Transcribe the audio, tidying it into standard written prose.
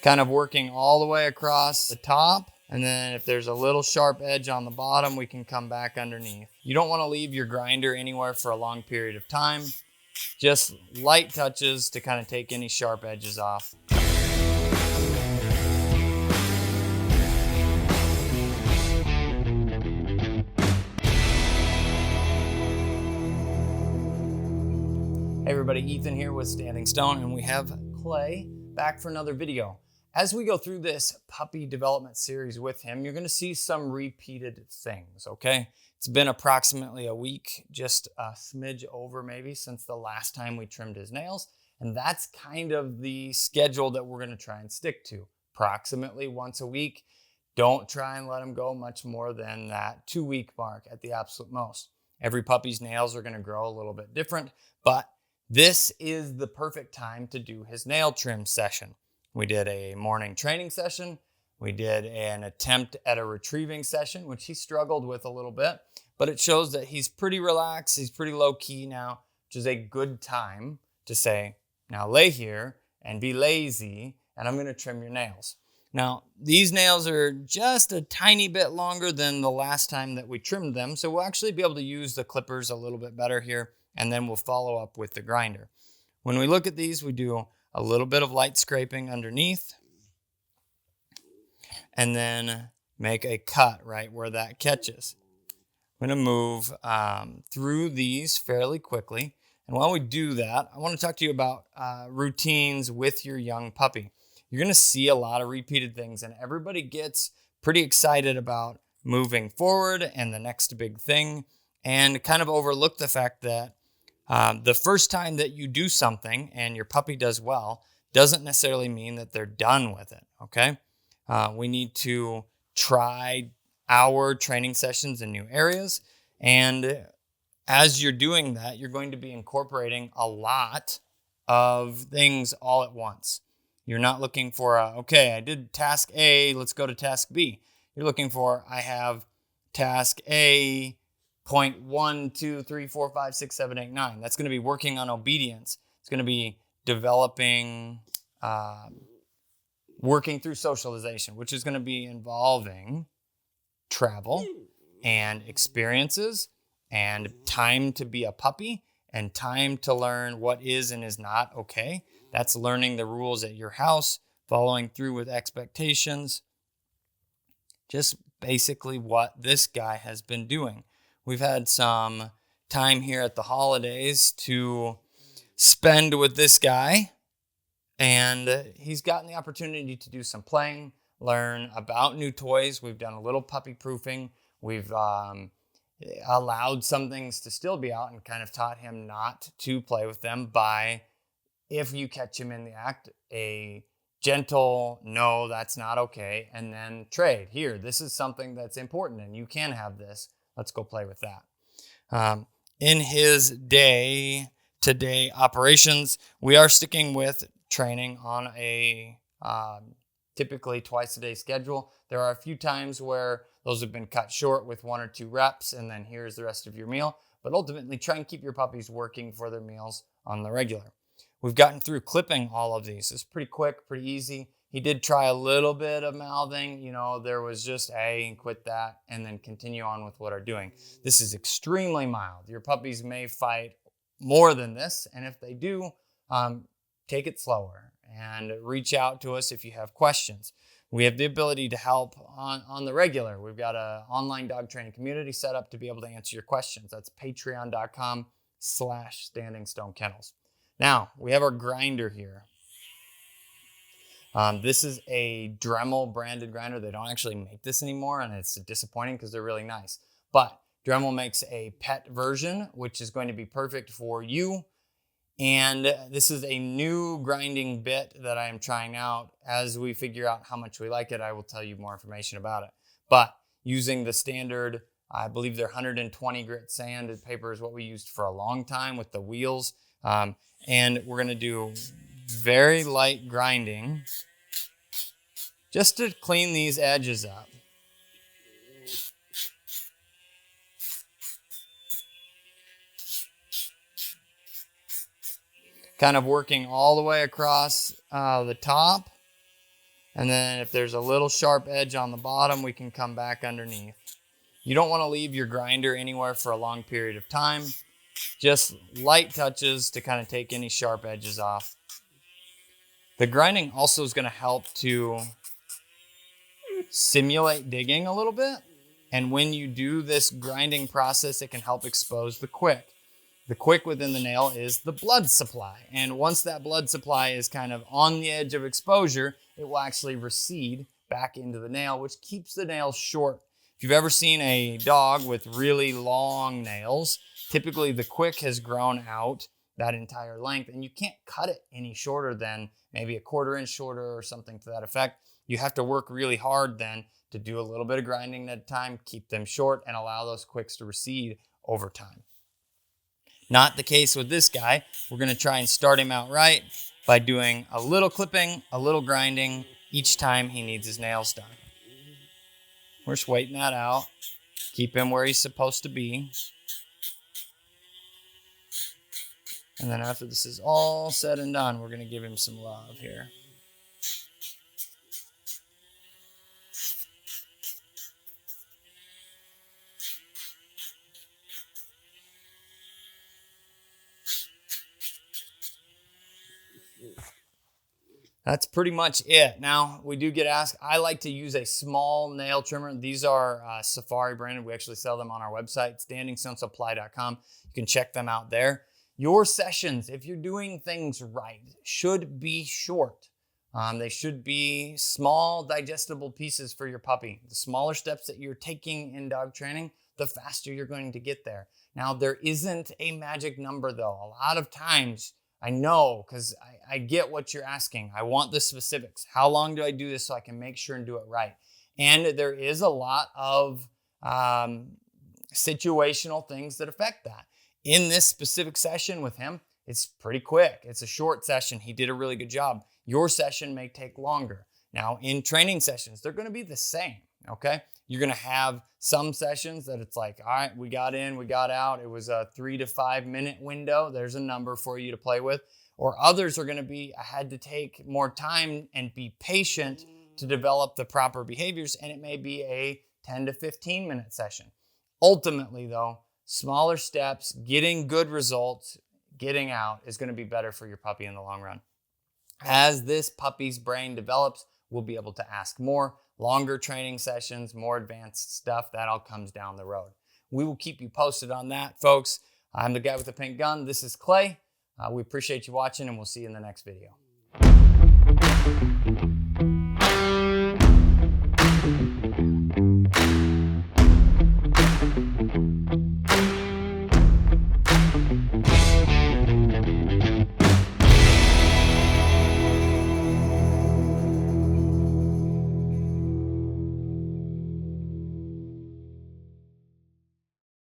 Kind of working all the way across the top. And then if there's a little sharp edge on the bottom, we can come back underneath. You don't want to leave your grinder anywhere for a long period of time. Just light touches to kind of take any sharp edges off. Hey everybody, Ethan here with Standing Stone, and we have Clay back for another video. As we go through this puppy development series with him, you're going to see some repeated things, okay? It's been approximately a week, just a smidge over maybe, since the last time we trimmed his nails, and that's kind of the schedule that we're going to try and stick to. Approximately once a week. Don't try and let him go much more than that 2-week mark at the absolute most. Every puppy's nails are going to grow a little bit different, but this is the perfect time to do his nail trim session. We did a morning training session. We did an attempt at a retrieving session, which he struggled with a little bit, but it shows that he's pretty relaxed. He's pretty low key now, which is a good time to say, now lay here and be lazy, and I'm going to trim your nails. Now, these nails are just a tiny bit longer than the last time that we trimmed them, so we'll actually be able to use the clippers a little bit better here, and then we'll follow up with the grinder. When we look at these, we do a little bit of light scraping underneath, and then make a cut right where that catches. I'm going to move through these fairly quickly, and while we do that, I want to talk to you about routines with your young puppy. You're going to see a lot of repeated things, and everybody gets pretty excited about moving forward and the next big thing, and kind of overlook the fact that the first time that you do something and your puppy does well doesn't necessarily mean that they're done with it, okay? We need to try our training sessions in new areas, and as you're doing that, you're going to be incorporating a lot of things all at once. You're not looking for, okay, I did task A, let's go to task B. You're looking for, I have task A, point 1, 2, 3, 4, 5, 6, 7, 8, 9. That's going to be working on obedience. It's going to be developing, working through socialization, which is going to be involving travel and experiences and time to be a puppy and time to learn what is and is not okay. That's learning the rules at your house, following through with expectations. Just basically what this guy has been doing. We've had some time here at the holidays to spend with this guy, and he's gotten the opportunity to do some playing, learn about new toys. We've done a little puppy proofing. We've allowed some things to still be out and kind of taught him not to play with them by, if you catch him in the act, a gentle, no, that's not okay, and then trade. Here, this is something that's important, and you can have this. Let's go play with that. In his day-to-day operations, we are sticking with training on a typically twice-a-day schedule. There are a few times where those have been cut short with 1 or 2 reps, and then here's the rest of your meal. But ultimately, try and keep your puppies working for their meals on the regular. We've gotten through clipping all of these. It's pretty quick, pretty easy. He did try a little bit of mouthing. You know, there was just and quit that, and then continue on with what we're doing. This is extremely mild. Your puppies may fight more than this, and if they do, take it slower and reach out to us if you have questions. We have the ability to help on the regular. We've got an online dog training community set up to be able to answer your questions. That's patreon.com/Standing Stone Kennels. Now, we have our grinder here. This is a Dremel branded grinder. They don't actually make this anymore, and it's disappointing because they're really nice. But Dremel makes a pet version, which is going to be perfect for you. And this is a new grinding bit that I am trying out. As we figure out how much we like it, I will tell you more information about it. But using the standard, I believe they're 120 grit sanded paper is what we used for a long time with the wheels. And we're going to do very light grinding just to clean these edges up. Kind of working all the way across the top, And then if there's a little sharp edge on the bottom, we can come back underneath. You don't want to leave your grinder anywhere for a long period of time. Just light touches to kind of take any sharp edges off. The grinding also is going to help to simulate digging a little bit. And when you do this grinding process, it can help expose the quick. The quick within the nail is the blood supply. And once that blood supply is kind of on the edge of exposure, it will actually recede back into the nail, which keeps the nail short. If you've ever seen a dog with really long nails, typically the quick has grown out that entire length, and you can't cut it any shorter than maybe a 1/4 inch shorter or something to that effect. You have to work really hard then to do a little bit of grinding at a time, keep them short, and allow those quicks to recede over time. Not the case with this guy. We're going to try and start him out right by doing a little clipping, a little grinding each time he needs his nails done. We're just waiting that out. Keep him where he's supposed to be. And then after this is all said and done, we're going to give him some love here. That's pretty much it. Now, we do get asked, I like to use a small nail trimmer. These are Safari branded. We actually sell them on our website, standingstonesupply.com. You can check them out there. Your sessions, if you're doing things right, should be short. They should be small, digestible pieces for your puppy. The smaller steps that you're taking in dog training, the faster you're going to get there. Now, there isn't a magic number, though. A lot of times, I know, because I get what you're asking. I want the specifics. How long do I do this so I can make sure and do it right? And there is a lot of situational things that affect that. In this specific session with him, it's pretty quick. It's a short session. He did a really good job. Your session may take longer. Now, in training sessions, they're going to be the same, okay? You're going to have some sessions that it's like, all right, we got in, we got out. It was a 3 to 5 minute window. There's a number for you to play with. Or others are going to be, I had to take more time and be patient to develop the proper behaviors, and it may be a 10 to 15 minute session. Ultimately, though, smaller steps, getting good results, getting out is going to be better for your puppy in the long run. As this puppy's brain develops, we'll be able to ask more, longer training sessions, more advanced stuff. That all comes down the road. We will keep you posted on that, folks. I'm the guy with the pink gun. This is Clay. We appreciate you watching, and we'll see you in the next video.